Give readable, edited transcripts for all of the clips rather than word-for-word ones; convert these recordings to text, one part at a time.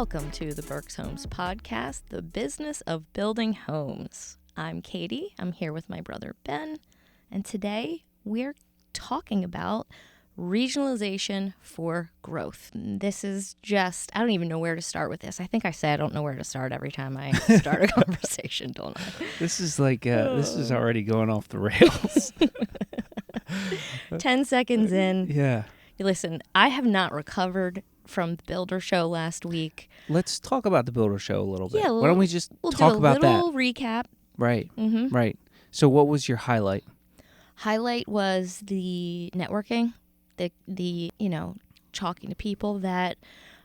Welcome to the Berks Homes podcast, the business of building homes. I'm Katie. I'm here with my brother Ben, and today we're talking about regionalization for growth. This is just, I don't even know where to start with this. I think I say I don't know where to start every time I start a conversation, don't I? This is like, this is already going off the rails. 10 seconds in. Yeah. Listen, I have not recovered from the Builder Show last week. Let's talk about the Builder Show a little bit. Yeah, Why don't we just we'll talk do a about that? little recap. Right. Mm-hmm. Right. So what was your highlight? Highlight was the networking, the talking to people that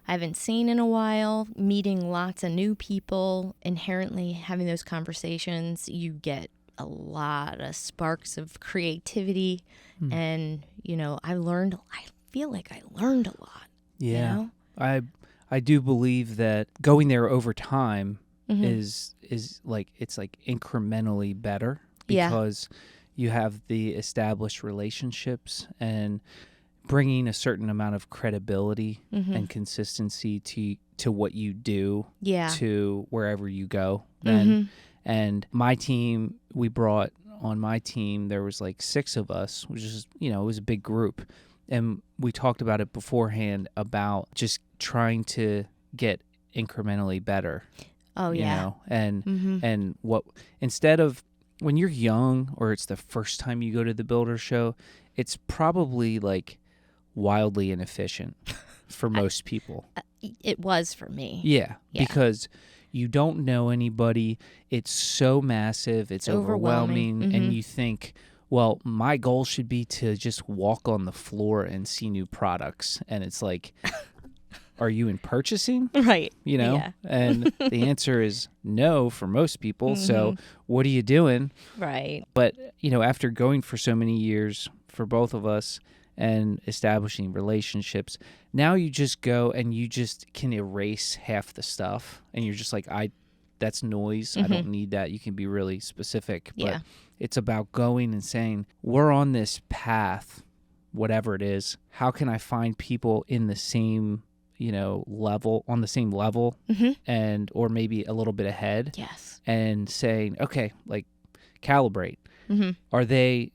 I haven't seen in a while, meeting lots of new people, inherently having those conversations. You get a lot of sparks of creativity. And, I feel like I learned a lot. Yeah. I do believe that going there over time is like, it's like incrementally better because you have the established relationships and bringing a certain amount of credibility and consistency to what you do to wherever you go. And my team, on my team, there was like 6 of us, which is, it was a big group. And we talked about it beforehand about just trying to get incrementally better. Oh, yeah. And what, instead of when you're young or it's the first time you go to the Builder Show, it's probably like wildly inefficient for most people. It was for me. Yeah, because you don't know anybody. It's so massive. It's overwhelming. And you think, well, my goal should be to just walk on the floor and see new products. And it's like, are you in purchasing? Right. Yeah. And the answer is no for most people. So what are you doing? Right. But, after going for so many years for both of us and establishing relationships, now you just go and you just can erase half the stuff. And you're just like, that's noise. I don't need that. You can be really specific. But it's about going and saying, we're on this path, whatever it is. How can I find people in the same, level, on the same level and, or maybe a little bit ahead? Yes. And saying, okay, like calibrate. Are they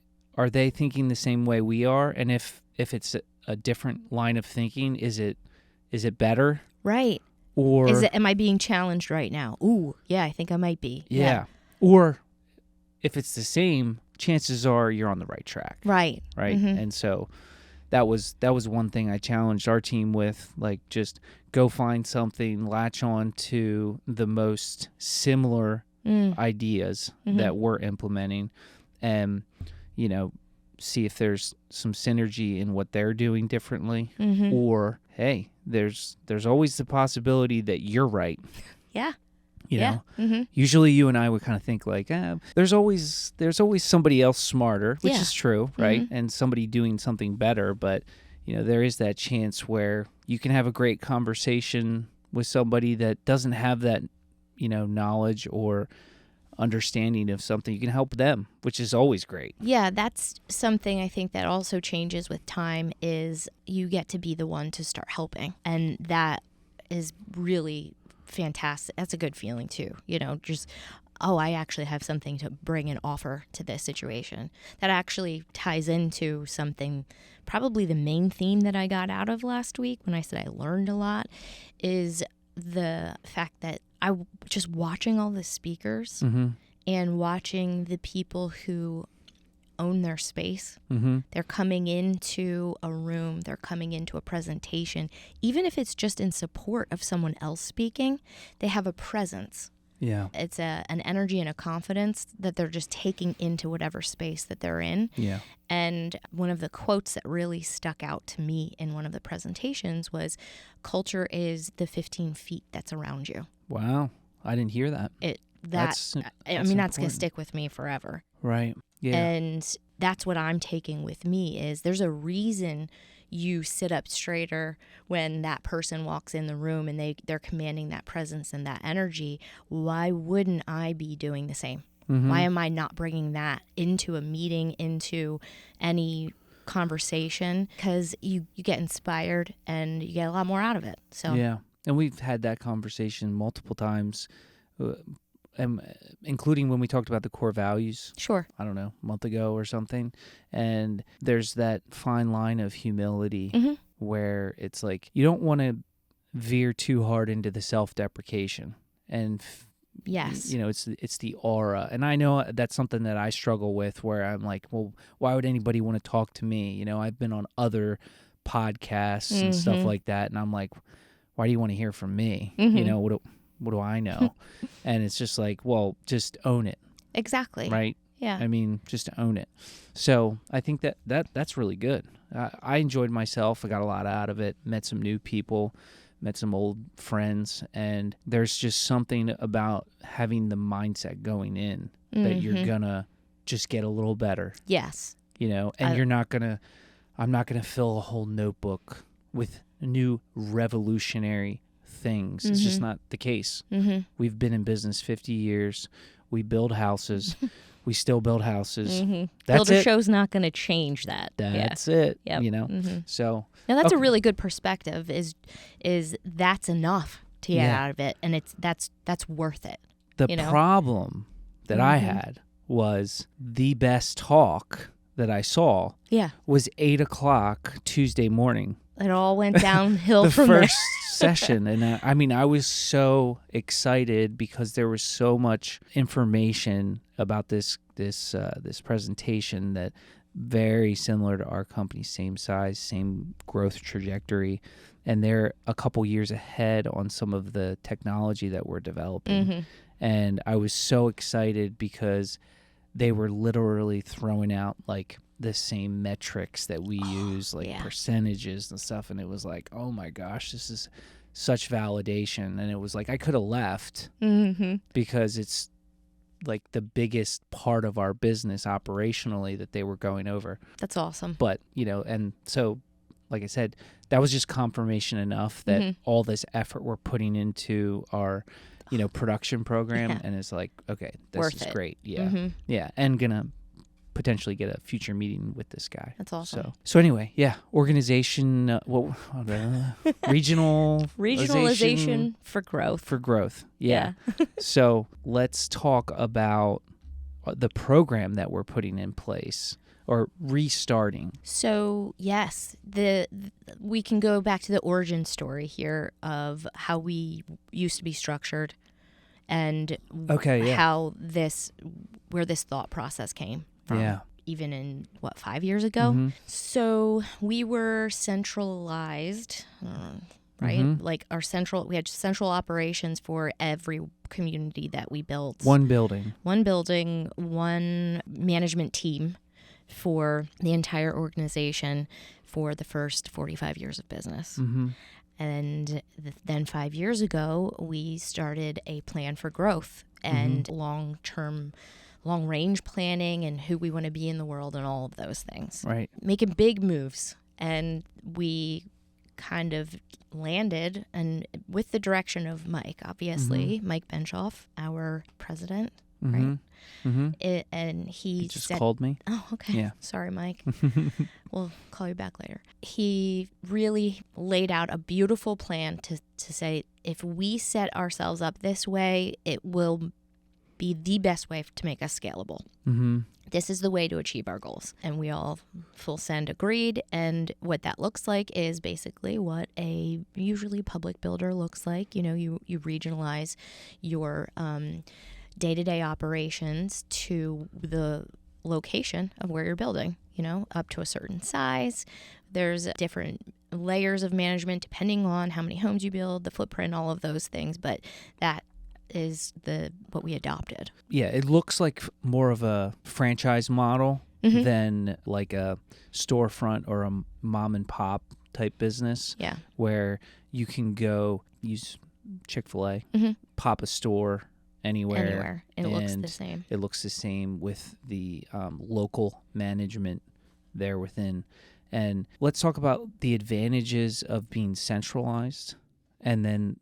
thinking the same way we are? And if it's a different line of thinking, is it better? Right. Or am I being challenged right now? Ooh, yeah, I think I might be. Yeah. Or if it's the same, chances are you're on the right track. Right. And so that was one thing I challenged our team with, like, just go find something, latch on to the most similar ideas that we're implementing, and see if there's some synergy in what they're doing differently, or hey, there's always the possibility that you're right. Yeah. You know, usually you and I would kind of think like, there's always somebody else smarter, which is true, right? And somebody doing something better, but there is that chance where you can have a great conversation with somebody that doesn't have that, knowledge or understanding of something. You can help them, which is always great. Yeah, that's something I think that also changes with time, is you get to be the one to start helping. And that is really fantastic. That's a good feeling too. Just, I actually have something to bring and offer to this situation. That actually ties into something, probably the main theme that I got out of last week when I said I learned a lot, is the fact that I just watching all the speakers and watching the people who own their space. They're coming into a room, they're coming into a presentation, even if it's just in support of someone else speaking, they have a presence. Yeah. It's an energy and a confidence that they're just taking into whatever space that they're in. Yeah. And one of the quotes that really stuck out to me in one of the presentations was, culture is the 15 feet that's around you. Wow. I didn't hear that. That's going to stick with me forever. Right. Yeah. And that's what I'm taking with me, is there's a reason you sit up straighter when that person walks in the room and they're commanding that presence and that energy. Why wouldn't I be doing the same? Why am I not bringing that into a meeting, into any conversation? Because you get inspired and you get a lot more out of it. So yeah. And we've had that conversation multiple times, including when we talked about the core values. Sure. I don't know, a month ago or something. And there's that fine line of humility where it's like you don't want to veer too hard into the self-deprecation. And yes, it's the aura. And I know that's something that I struggle with, where I'm like, well, why would anybody want to talk to me? I've been on other podcasts and stuff like that, and I'm like, why do you want to hear from me? What do I know? And it's just like, well, just own it. Exactly. Right? Yeah. I mean, just own it. So I think that's really good. I enjoyed myself. I got a lot out of it. Met some new people, met some old friends, and there's just something about having the mindset going in that you're gonna just get a little better. Yes. And I'm not gonna fill a whole notebook with new revolutionary things. It's just not the case. We've been in business 50 years. We build houses. We still build houses. That's Builder it. Show's not going to change that. That's it. Yep. So now that's a really good perspective. Is that's enough to get out of it, and that's worth it. The problem that I had was the best talk that I saw. Was 8:00 Tuesday morning. It all went downhill the from first session, and I was so excited because there was so much information about this presentation that very similar to our company, same size, same growth trajectory, and they're a couple years ahead on some of the technology that we're developing. And I was so excited because they were literally throwing out like the same metrics that we use, like percentages and stuff. And it was like, oh my gosh, this is such validation. And it was like, I could have left because it's like the biggest part of our business operationally that they were going over. That's awesome. But, and so, like I said, that was just confirmation enough that all this effort we're putting into our, production program. And it's like, okay, this is great. Yeah. Yeah. And gonna potentially get a future meeting with this guy. That's awesome. So anyway, organization, regionalization for growth. For growth, yeah. So let's talk about the program that we're putting in place or restarting. So yes, we can go back to the origin story here of how we used to be structured, and how where this thought process came from, even in 5 years ago. So we were centralized, right? Like we had central operations for every community that we built. One building, one management team for the entire organization for the first 45 years of business. And then 5 years ago, we started a plan for growth and long-range planning and who we want to be in the world and all of those things. Right. Making big moves. And we kind of landed, and with the direction of Mike, obviously, Mike Benshoff, our president, right? And he just called me. Oh, okay. Yeah. Sorry, Mike. We'll call you back later. He really laid out a beautiful plan to say, if we set ourselves up this way, it will be the best way to make us scalable. This is the way to achieve our goals. And we all full send agreed. And what that looks like is basically what a usually public builder looks like. You regionalize your day-to-day operations to the location of where you're building, up to a certain size. There's different layers of management depending on how many homes you build, the footprint, all of those things. But that is what we adopted. Yeah, it looks like more of a franchise model than like a storefront or a mom and pop type business. Yeah. Where you can go use Chick-fil-A, pop a store anywhere, and it looks the same. It looks the same with the local management there within. And let's talk about the advantages of being centralized, and then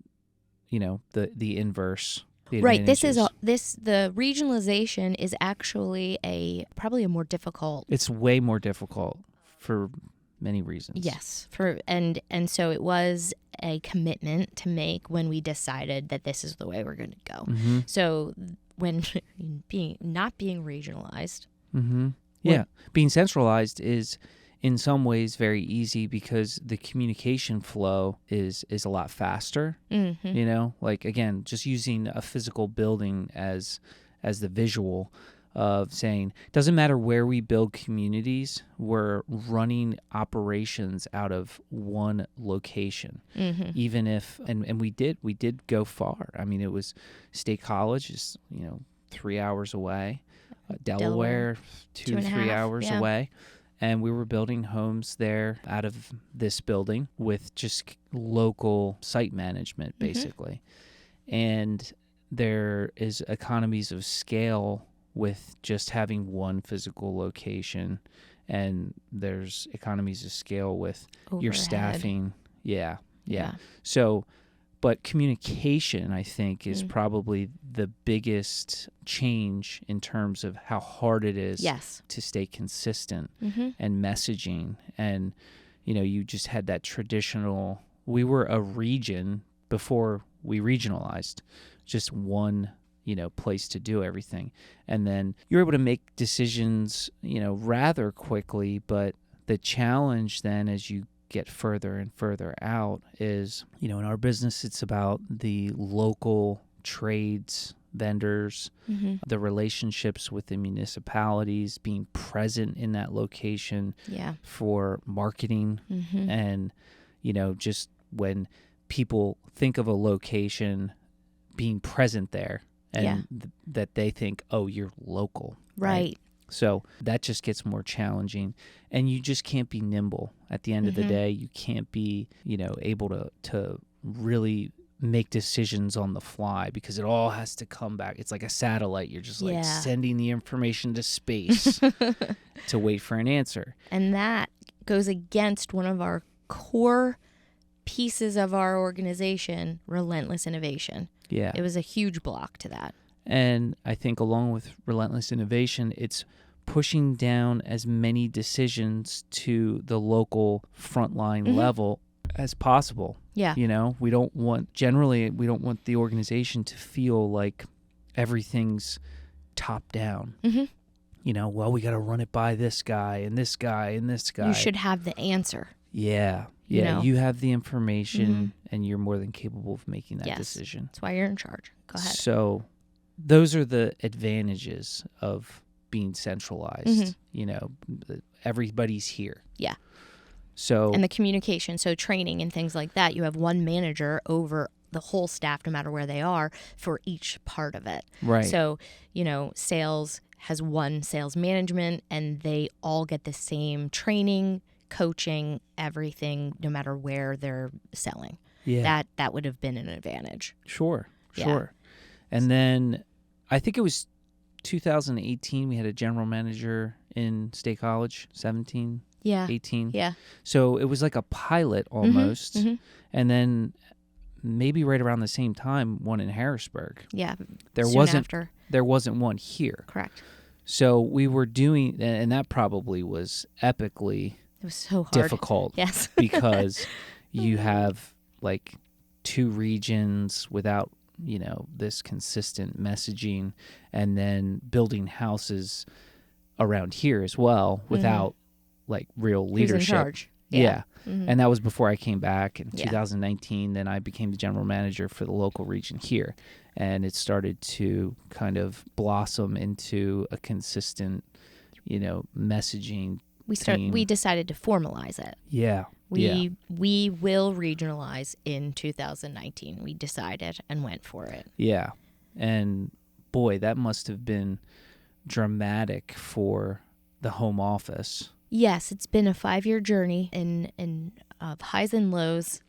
the inverse. Right. The regionalization is actually probably a more difficult. It's way more difficult for many reasons. Yes. And so it was a commitment to make when we decided that this is the way we're going to go. Mm-hmm. So when not being regionalized. Mm-hmm. Yeah. Being centralized is in some ways very easy because the communication flow is a lot faster. Mm-hmm. You know, like again, just using a physical building as the visual of saying, doesn't matter where we build communities, we're running operations out of one location. Mm-hmm. Even if, and we did go far. I mean, it was State College is, 3 hours away. Delaware, 2-3 hours away. And we were building homes there out of this building with just local site management, basically. Mm-hmm. And there is economies of scale with just having one physical location. And there's economies of scale with your staffing. Yeah. So, but communication, I think, is probably the biggest change in terms of how hard it is to stay consistent and messaging. And, you just had that traditional, we were a region before we regionalized, just one, place to do everything. And then you're able to make decisions, rather quickly. But the challenge then as you get further and further out is, in our business, it's about the local trades, vendors, the relationships with the municipalities, being present in that location for marketing. And, just when people think of a location, being present there and that they think, oh, you're local. Right. So that just gets more challenging, and you just can't be nimble. At the end of the day, you can't be, able to really make decisions on the fly because it all has to come back. It's like a satellite. You're just like sending the information to space to wait for an answer. And that goes against one of our core pieces of our organization, relentless innovation. Yeah. It was a huge block to that. And I think along with relentless innovation, it's pushing down as many decisions to the local frontline level as possible. Yeah. We don't want the organization to feel like everything's top down. Well, we got to run it by this guy and this guy and this guy. You should have the answer. Yeah. Yeah. You have the information and you're more than capable of making that decision. That's why you're in charge. Go ahead. So those are the advantages of being centralized. Everybody's here. Yeah. So and the communication, so training and things like that, you have one manager over the whole staff, no matter where they are, for each part of it. Right. So, sales has one sales management, and they all get the same training, coaching, everything, no matter where they're selling. Yeah. That would have been an advantage. Sure. And then I think it was 2018 we had a general manager in State College, 17, 18. Yeah. So it was like a pilot almost. And then maybe right around the same time, one in Harrisburg. Yeah. There wasn't one here. Correct. So we were doing, and that probably was epically it was so hard. Difficult. Yes. Because you have like two regions without this consistent messaging, and then building houses around here as well without like real leadership. Who's in charge? Yeah. And that was before I came back in 2019. Then I became the general manager for the local region here, and it started to kind of blossom into a consistent, messaging. We decided to formalize it. Yeah. We will regionalize in 2019. We decided and went for it. Yeah. And boy, that must have been dramatic for the home office. Yes, it's been a 5-year journey of highs and lows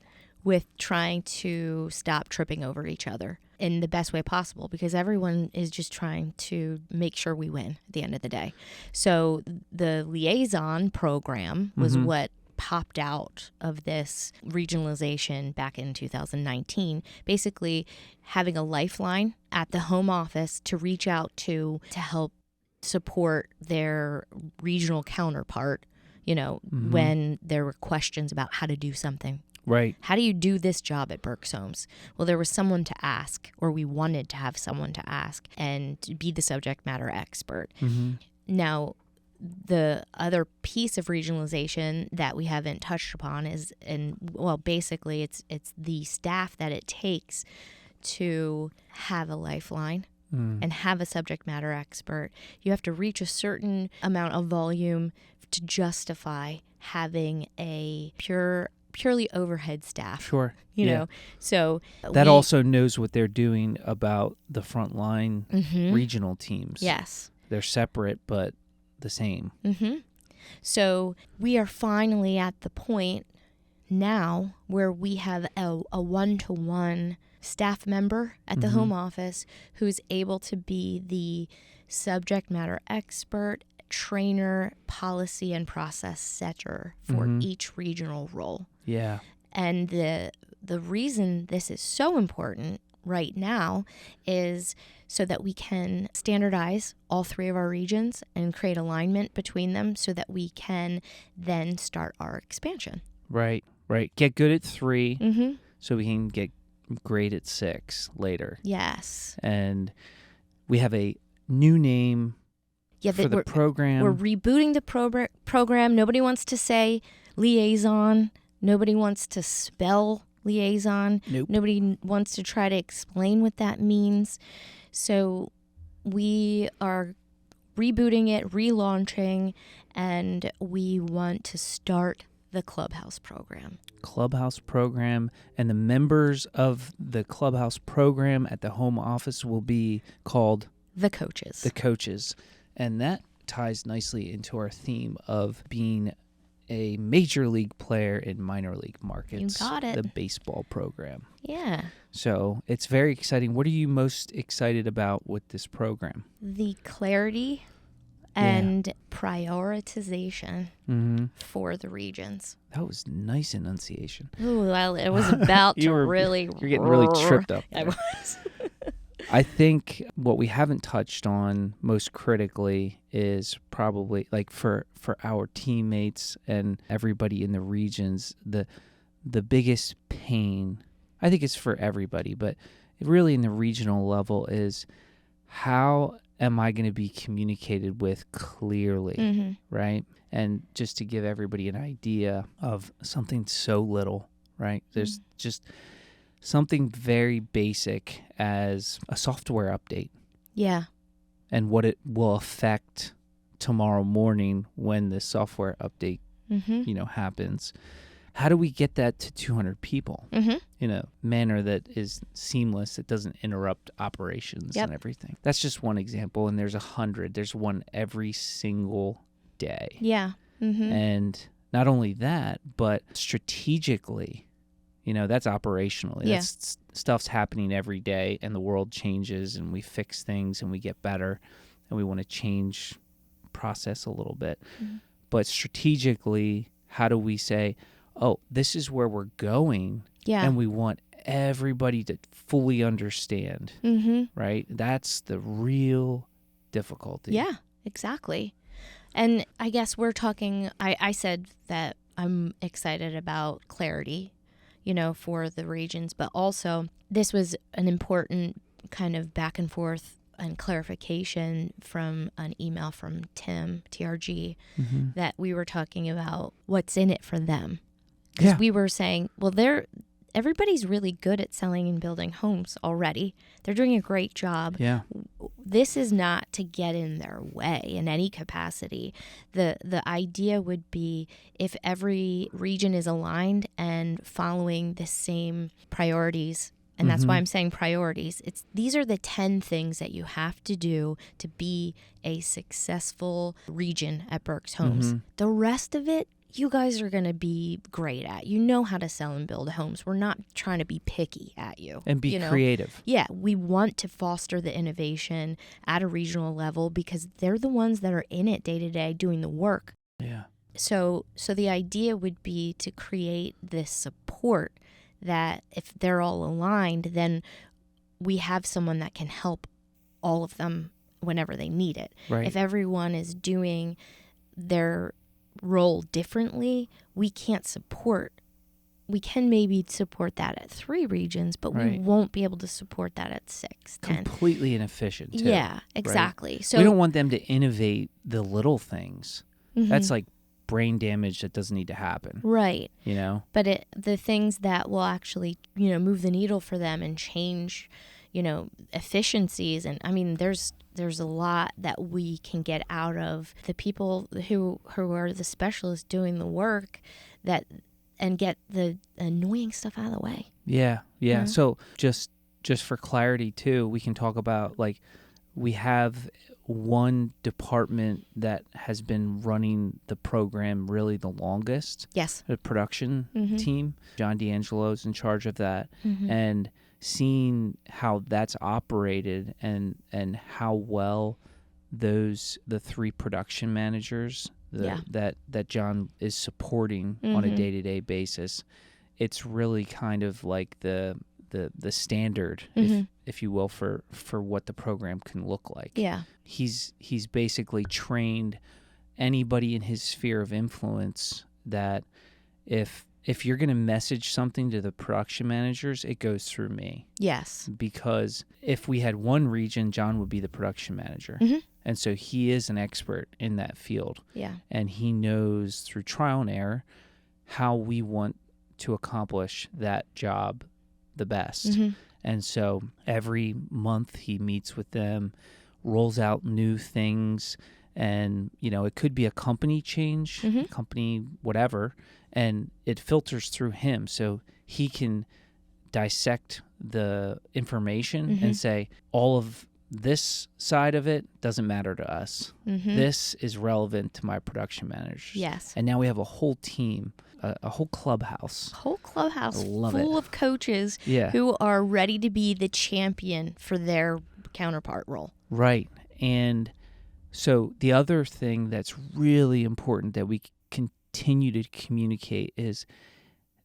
with trying to stop tripping over each other in the best way possible, because everyone is just trying to make sure we win at the end of the day. So the liaison program was what popped out of this regionalization back in 2019, basically having a lifeline at the home office to reach out to help support their regional counterpart, when there were questions about how to do something. Right. How do you do this job at Berks Homes? Well, there was someone to ask, or we wanted to have someone to ask and to be the subject matter expert. Now, the other piece of regionalization that we haven't touched upon is, basically it's the staff that it takes to have a lifeline and have a subject matter expert. You have to reach a certain amount of volume to justify having a purely overhead staff. Sure. You know, so that also knows what they're doing about the frontline regional teams. Yes. They're separate, but the same. So we are finally at the point now where we have a one-to-one staff member at the home office who's able to be the subject matter expert, trainer, policy and process setter for each regional role. Yeah. And the reason this is so important right now is so that we can standardize all 3 of our regions and create alignment between them so that we can then start our expansion. Right. Get good at 3 so we can get great at 6 later. Yes. And we have a new name for the program. We're rebooting the program. Nobody wants to say liaison. Nobody wants to spell liaison. Nope. Nobody wants to try to explain what that means. So we are rebooting it, relaunching, and we want to start the Clubhouse program. Clubhouse program, and the members of the Clubhouse program at the home office will be called the coaches. The coaches. And that ties nicely into our theme of being a major league player in minor league markets. You got it. The baseball program. Yeah. So it's very exciting. What are you most excited about with this program? The clarity and prioritization for the regions. That was nice enunciation. Ooh, well, it was about You're getting really tripped up there. I was. I think what we haven't touched on most critically is probably like for our teammates and everybody in the regions, the biggest pain, I think it's for everybody, but really in the regional level is how am I going to be communicated with clearly, right? And just to give everybody an idea of something so little, right? There's just something very basic as a software update. Yeah. And what it will affect tomorrow morning when the software update, happens. How do we get that to 200 people in a manner that is seamless, that doesn't interrupt operations and everything? That's just one example, and there's 100. There's one every single day. Yeah. And not only that, but strategically, that's operationally. Yeah. That's stuff's happening every day, and the world changes, and we fix things, and we get better, and we want to change process a little bit. But strategically, how do we say, oh, this is where we're going, and we want everybody to fully understand, right? That's the real difficulty. Yeah, exactly. And I guess we're talking, I said that I'm excited about clarity, for the regions, but also this was an important kind of back and forth and clarification from an email from Tim, TRG, that we were talking about what's in it for them. Because we were saying, well, everybody's really good at selling and building homes already. They're doing a great job. Yeah. This is not to get in their way in any capacity. The idea would be if every region is aligned and following the same priorities, and that's why I'm saying priorities. These are the 10 things that you have to do to be a successful region at Berks Homes. The rest of it, you guys are going to be great at. You know how to sell and build homes. We're not trying to be picky at you. And be creative. Yeah, we want to foster the innovation at a regional level because they're the ones that are in it day to day doing the work. Yeah. So the idea would be to create this support that if they're all aligned, then we have someone that can help all of them whenever they need it. Right. If everyone is doing their role differently, we can maybe support that at 3 regions, but we won't be able to support that at 6, 10. Completely inefficient, too. Yeah, exactly. Right? So we don't want them to innovate the little things. That's like brain damage that doesn't need to happen. Right. You know? But the things that will actually, move the needle for them and change, efficiencies. And I mean, there's a lot that we can get out of the people who are the specialists doing the work and get the annoying stuff out of the way. Yeah. So just for clarity too, we can talk about like we have one department that has been running the program really the longest. Yes. The production team. John D'Angelo's in charge of that. And seeing how that's operated and how well the 3 production managers that John is supporting on a day-to-day basis, it's really kind of like the standard, if you will, for what the program can look like. Yeah. He's basically trained anybody in his sphere of influence that if you're going to message something to the production managers, it goes through me. Yes. Because if we had one region, John would be the production manager. And so he is an expert in that field. Yeah. And he knows through trial and error how we want to accomplish that job the best. And so every month he meets with them, rolls out new things, and it could be a company change, company whatever, and it filters through him so he can dissect the information and say all of this side of it doesn't matter to us. This is relevant to my production managers. Yes. And now we have a whole team, a whole clubhouse. Full of coaches who are ready to be the champion for their counterpart role. Right. And so the other thing that's really important that we continue to communicate is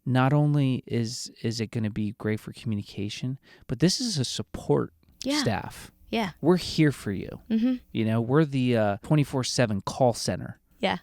not only is it going to be great for communication, but this is a support staff. Yeah. We're here for you. We're the 24/7 call center. Yeah.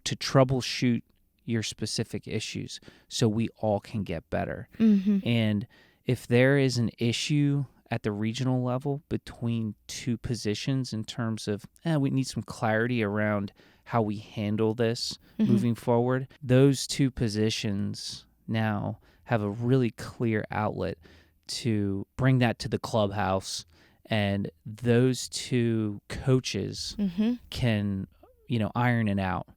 To troubleshoot your specific issues so we all can get better. And if there is an issue at the regional level between 2 positions in terms of we need some clarity around how we handle this moving forward, those 2 positions now have a really clear outlet to bring that to the clubhouse, and those 2 coaches can iron it out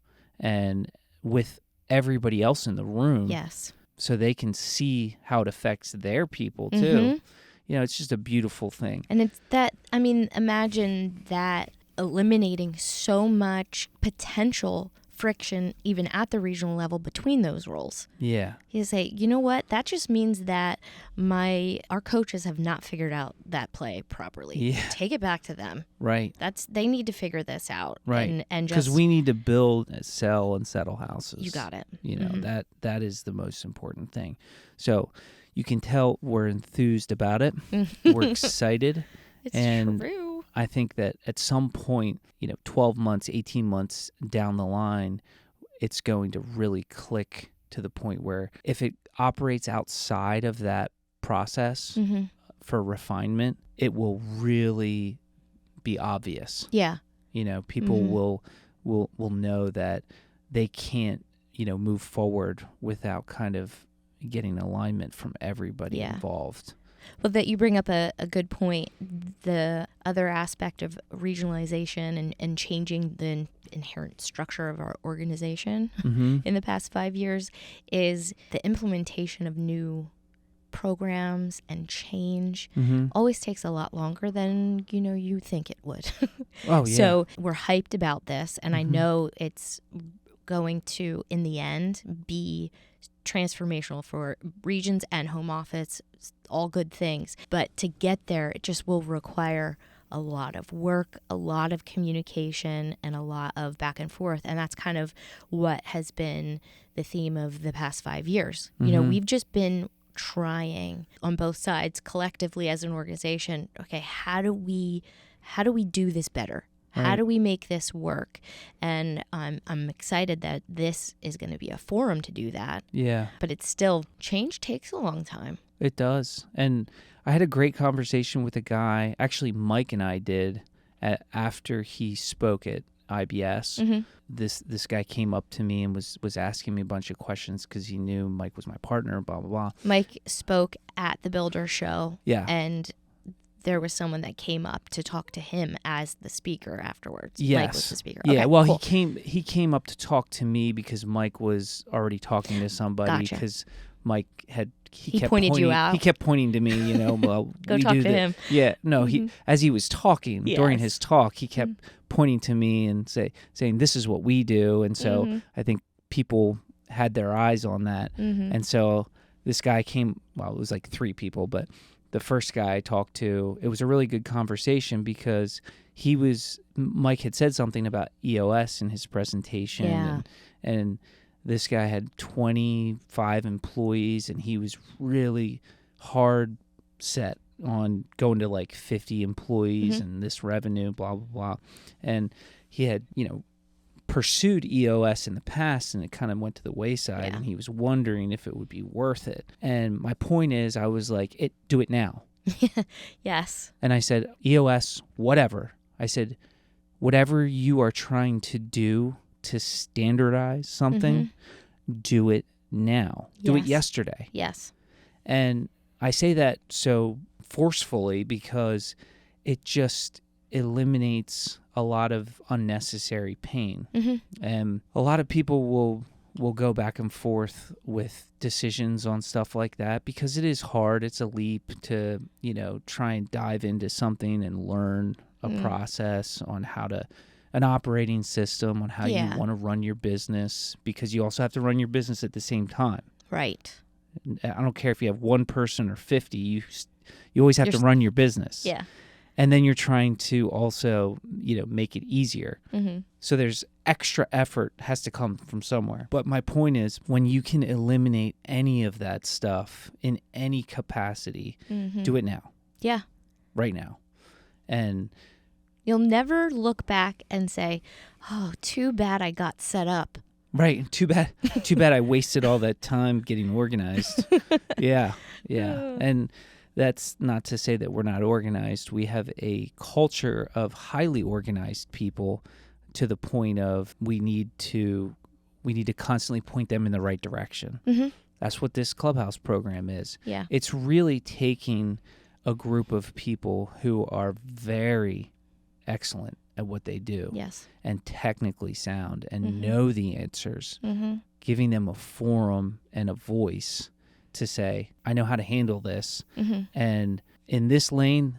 and with everybody else in the room. Yes. So they can see how it affects their people too. It's just a beautiful thing. And it's that, imagine that eliminating so much potential friction even at the regional level between those roles. Yeah. You say, you know what? That just means that our coaches have not figured out that play properly. Yeah. Take it back to them. Right. They need to figure this out. Right. And because we need to build, sell, and settle houses. You got it. That is the most important thing. So you can tell we're enthused about it. We're excited. It's true. I think that at some point, 12 months, 18 months down the line, it's going to really click to the point where if it operates outside of that process for refinement, it will really be obvious. Yeah. People will know that they can't, move forward without kind of getting alignment from everybody involved. Well, that you bring up a good point. The other aspect of regionalization and changing the inherent structure of our organization in the past 5 years is the implementation of new programs and change always takes a lot longer than you think it would. Oh yeah. So we're hyped about this, and I know it's going to, in the end, be transformational for regions and home office, all good things. But to get there, it just will require a lot of work, a lot of communication, and a lot of back and forth. And that's kind of what has been the theme of the past 5 years. We've just been trying on both sides collectively as an organization. Okay, how do we do this better? How Right. do we make this work? And I'm excited that this is going to be a forum to do that. Yeah, But it's still, change takes a long time. it does. And I had a great conversation with a guy, actually Mike and I did, after he spoke at IBS. Mm-hmm. This guy came up to me and was asking me a bunch of questions because he knew Mike was my partner, blah, blah, blah. Mike spoke at the Builder Show. Yeah. And there was someone that came up to talk to him as the speaker afterwards. Yes. Mike was the speaker. Yeah, Okay, well, cool. he came up to talk to me because Mike was already talking to somebody Gotcha. because Mike had He kept pointed you pointing- out. He kept pointing to me, well, Go we talk do to the- him. Yeah, no, he as he was talking during Yes. his talk, he kept pointing to me and saying this is what we do, and so I think people had their eyes on that, and so this guy came. Well, it was like 3 people, but the first guy I talked to, it was a really good conversation because Mike had said something about EOS in his presentation, Yeah. and this guy had 25 employees, and he was really hard set on going to like 50 employees and this revenue, blah, blah, blah. And he had, pursued EOS in the past, and it kind of went to the wayside, Yeah. and he was wondering if it would be worth it. And my point is, I was like, do it now. Yes. And I said, EOS, whatever. I said, whatever you are trying to do to standardize something, do it now. Do it Yes. yesterday. Yes. And I say that so forcefully because it just eliminates a lot of unnecessary pain. And a lot of people will go back and forth with decisions on stuff like that because it is hard. It's a leap to, try and dive into something and learn a process on an operating system on how you want to run your business, because you also have to run your business at the same time. Right. I don't care if you have 1 person or 50, you always have to run your business. Yeah. And then you're trying to also, make it easier. So there's extra effort has to come from somewhere. But my point is, when you can eliminate any of that stuff in any capacity, do it now. Yeah. Right now. And you'll never look back and say, oh, too bad I got set up. Right. Too bad I wasted all that time getting organized. Yeah. And that's not to say that we're not organized. We have a culture of highly organized people to the point of we need to constantly point them in the right direction. That's what this Clubhouse program is. Yeah. It's really taking a group of people who are very excellent at what they do. Yes. And technically sound and know the answers, Mm-hmm. giving them a forum and a voice to say, I know how to handle this. Mm-hmm. And in this lane,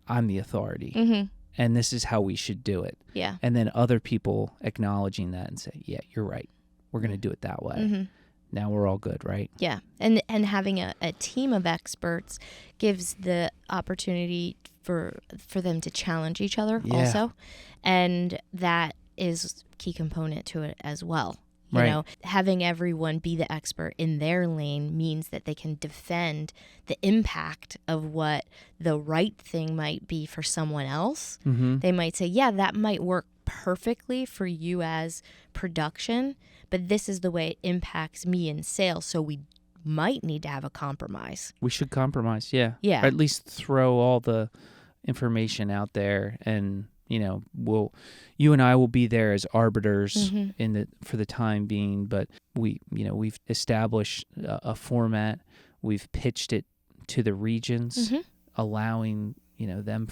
I'm the authority. Mm-hmm. And this is how we should do it. Yeah. And then other people acknowledging that and say, yeah, you're right. We're going to do it that way. Mm-hmm. Now we're all good, right? Yeah. And having a team of experts gives the opportunity for them to challenge each other also. And that is a key component to it as well. You know, having everyone be the expert in their lane means that they can defend the impact of what the right thing might be for someone else. Mm-hmm. They might say, yeah, that might work perfectly for you as production, but this is the way it impacts me in sales. So we might need to have a compromise. We should compromise, yeah. Yeah. Or at least throw all the information out there, and you and I will be there as arbiters for the time being, but we've established a format. We've pitched it to the regions, allowing them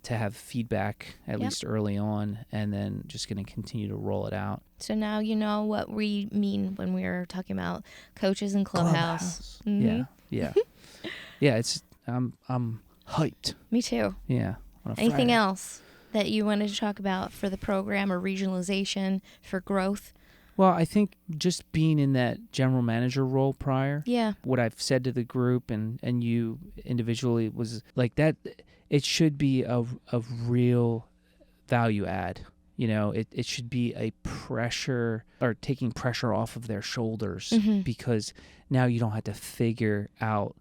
to have feedback at least early on, and then just going to continue to roll it out. So now you know what we mean when we're talking about coaches and Clubhouse. Yeah. Yeah. It's I'm hyped. Me too. Yeah. Anything else that you wanted to talk about for the program or regionalization for growth? Well, I think just being in that general manager role prior, what I've said to the group and you individually was like that. It should be a real value add. It should be a pressure or taking pressure off of their shoulders, because now you don't have to figure out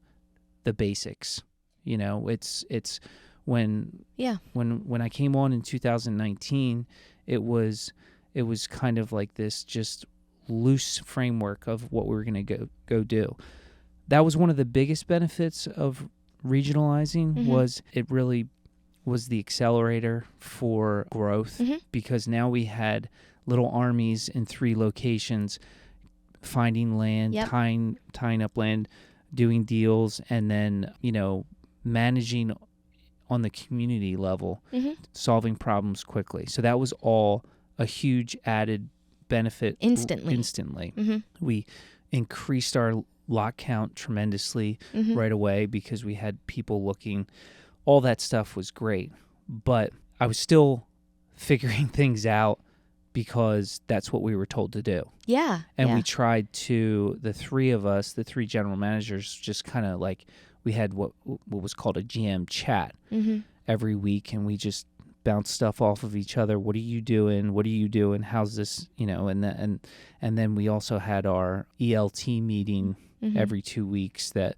the basics. It's when I came on in 2019, it was kind of like this just loose framework of what we were going to go do. That was one of the biggest benefits of regionalizing, was it really was the accelerator for growth, because now we had little armies in 3 locations finding land, tying up land, doing deals, and then, managing on the community level, solving problems quickly. So that was all a huge added benefit instantly. We increased our lot count tremendously right away because we had people looking. All that stuff was great, but I was still figuring things out because that's what we were told to do. Yeah. And we tried to, the 3 of us, the 3 general managers, just kind of like, we had what was called a GM chat every week, and we just bounced stuff off of each other. What are you doing? What are you doing? How's this? And then we also had our ELT meeting every 2 weeks that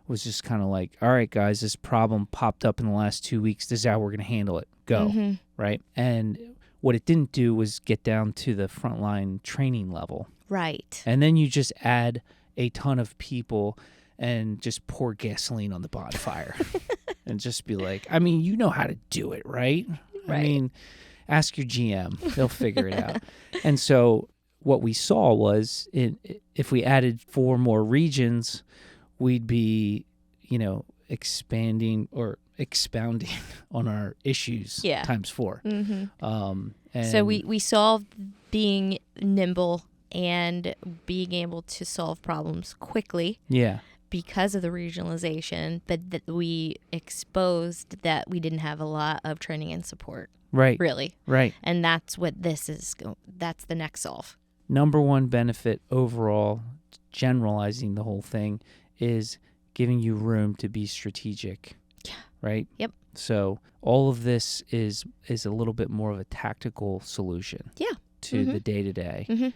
was just kind of like, all right, guys, this problem popped up in the last 2 weeks. This is how we're going to handle it. Go. Right? And what it didn't do was get down to the frontline training level. Right. And then you just add a ton of people and just pour gasoline on the bonfire and just be like, I mean, you know how to do it, right? I mean, ask your GM. They'll figure it out. And so what we saw was if we added 4 more regions, we'd be, expanding or expounding on our issues times 4. And so we solved being nimble and being able to solve problems quickly. Yeah. Because of the regionalization, but that we exposed that we didn't have a lot of training and support. Right. Really. Right. And that's what this is. That's the next solve. Number one benefit overall, generalizing the whole thing, is giving you room to be strategic. Yeah. Right? Yep. So all of this is a little bit more of a tactical solution. Yeah. To the day-to-day.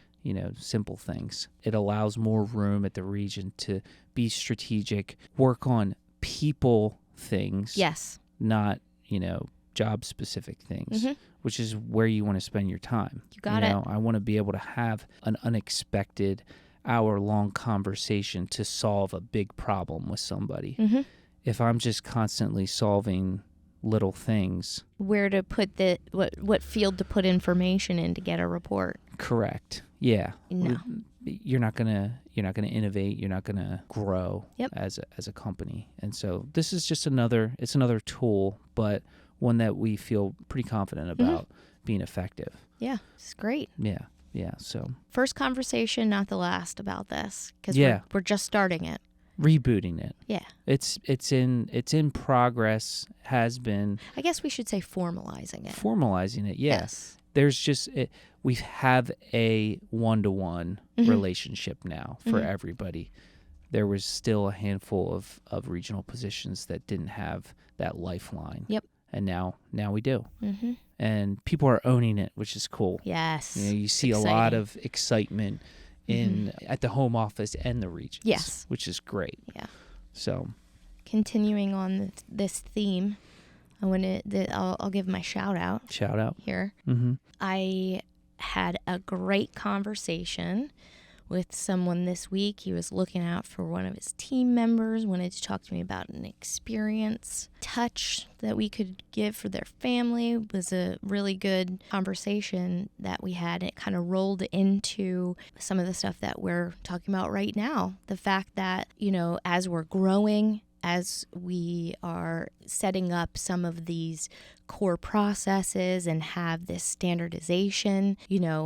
Simple things. It allows more room at the region to be strategic, work on people things. Yes. Not, job-specific things, which is where you want to spend your time. You got it. I want to be able to have an unexpected hour-long conversation to solve a big problem with somebody. If I'm just constantly solving little things. Where to put what field to put information in to get a report. Correct. Yeah. No. You're not gonna innovate. You're not gonna grow as a company. And so this is just another tool, but one that we feel pretty confident about being effective. Yeah, it's great. Yeah. Yeah. So first conversation, not the last about this, because we're just starting it. Rebooting it. Yeah. It's in progress, has been. I guess we should say formalizing it. Formalizing it, yeah. Yes. There's just we have a one-to-one relationship now for everybody. There was still a handful of regional positions that didn't have that lifeline. Yep. And now we do. And people are owning it, which is cool. Yes. You see a lot of excitement at the home office and the regions. Yes. Which is great. Yeah. So, continuing on this theme, I'll give my shout out. Shout out Here. I had a great conversation with someone this week. He was looking out for one of his team members, wanted to talk to me about an experience, touch that we could give for their family. It was a really good conversation that we had. It kind of rolled into some of the stuff that we're talking about right now. The fact that, as we're growing, as we are setting up some of these core processes and have this standardization,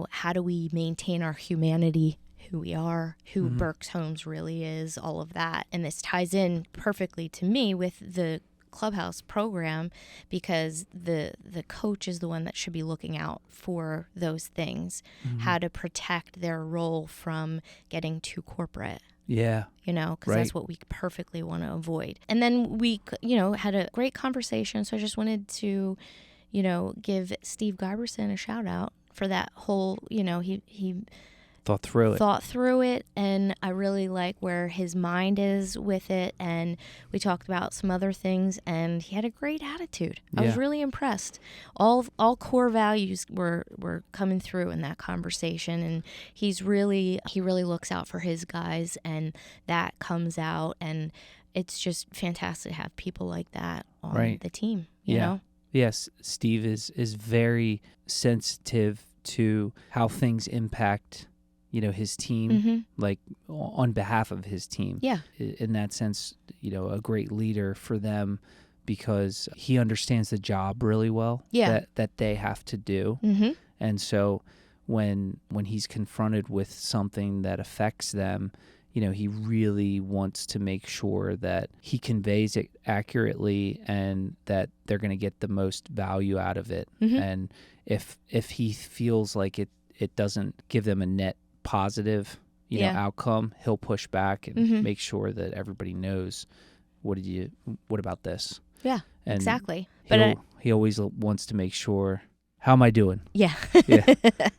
how do we maintain our humanity, who we are, who Berks Homes really is, all of that. And this ties in perfectly to me with the Clubhouse program, because the coach is the one that should be looking out for those things, how to protect their role from getting too corporate. Yeah. Because that's what we perfectly want to avoid. And then we, had a great conversation. So I just wanted to, give Steve Giberson a shout out for that whole, he thought through it, and I really like where his mind is with it, and we talked about some other things, and he had a great attitude. I was really impressed. All core values were coming through in that conversation, and he really looks out for his guys, and that comes out, and it's just fantastic to have people like that on the team, you know? Yes, Steve is very sensitive to how things impact, his team, like on behalf of his team. Yeah. In that sense, a great leader for them because he understands the job really well that they have to do. Mm-hmm. And so when he's confronted with something that affects them, he really wants to make sure that he conveys it accurately and that they're going to get the most value out of it. Mm-hmm. And if he feels like it doesn't give them a net positive, outcome, he'll push back and make sure that everybody knows, what about this? Yeah, and exactly. But he always wants to make sure, how am I doing? Yeah. Yeah.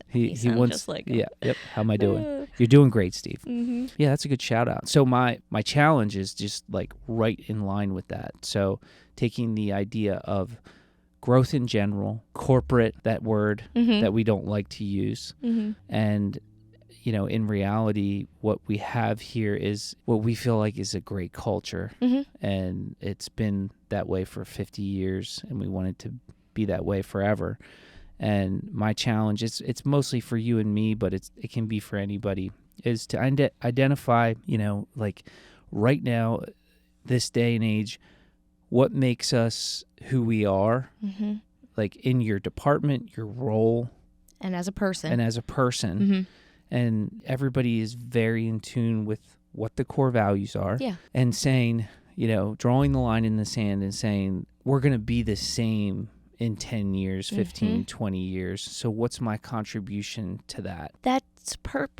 He wants just like him. Yeah. Yep. How am I doing? You're doing great, Steve. Mm-hmm. Yeah, that's a good shout out. So my challenge is just like right in line with that. So taking the idea of growth in general, corporate, that word that we don't like to use, and in reality, what we have here is what we feel like is a great culture, and it's been that way for 50 years, and we want it to be that way forever. And my challenge, it's mostly for you and me, but it can be for anybody, is to identify, like right now, this day and age, what makes us who we are, like in your department, your role. And as a person. And everybody is very in tune with what the core values are. Yeah. And saying, drawing the line in the sand and saying, we're going to be the same in 10 years, 15, 20 years. So what's my contribution to that? That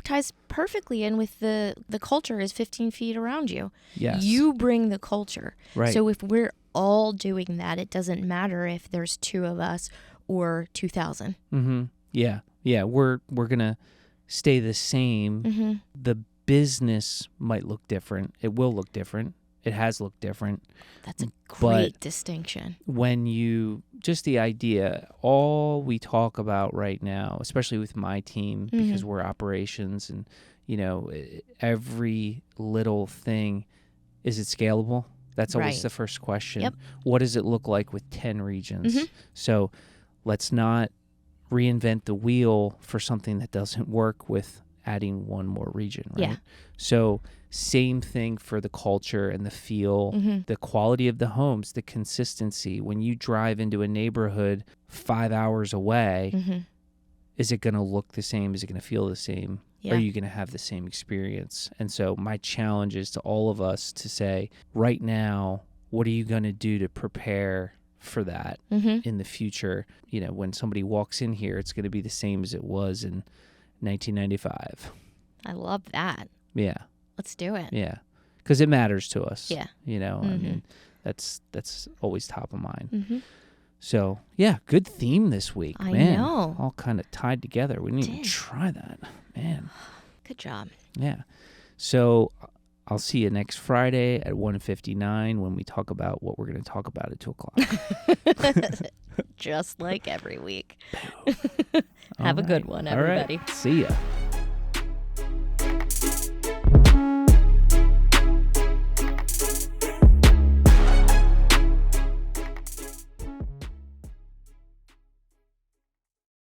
ties perfectly in with the culture is 15 feet around you. Yes. You bring the culture. Right. So if we're all doing that, it doesn't matter if there's 2 of us or 2,000. Mm-hmm. Yeah. Yeah. We're going to stay the same. The business might look different. It will look different. It has looked different. That's a great distinction. When just the idea, all we talk about right now, especially with my team, because we're operations and, every little thing, is it scalable? That's always the first question. Yep. What does it look like with 10 regions? So let's not reinvent the wheel for something that doesn't work with adding one more region, right? Yeah. So same thing for the culture and the feel, the quality of the homes, the consistency. When you drive into a neighborhood 5 hours away, is it going to look the same? Is it going to feel the same? Yeah. Are you going to have the same experience? And so my challenge is to all of us to say, right now, what are you going to do to prepare for that in the future? When somebody walks in here, it's going to be the same as it was in 1995. I love that. Yeah. Let's do it. Yeah. Because it matters to us. Yeah. I mean, that's always top of mind. So, yeah, good theme this week. I Man, know. all kind of tied together. We didn't even try that. Man. Good job. Yeah. So, I'll see you next Friday at 1:59 when we talk about what we're going to talk about at 2 o'clock. Just like every week. Have a good one, everybody. All right. See ya.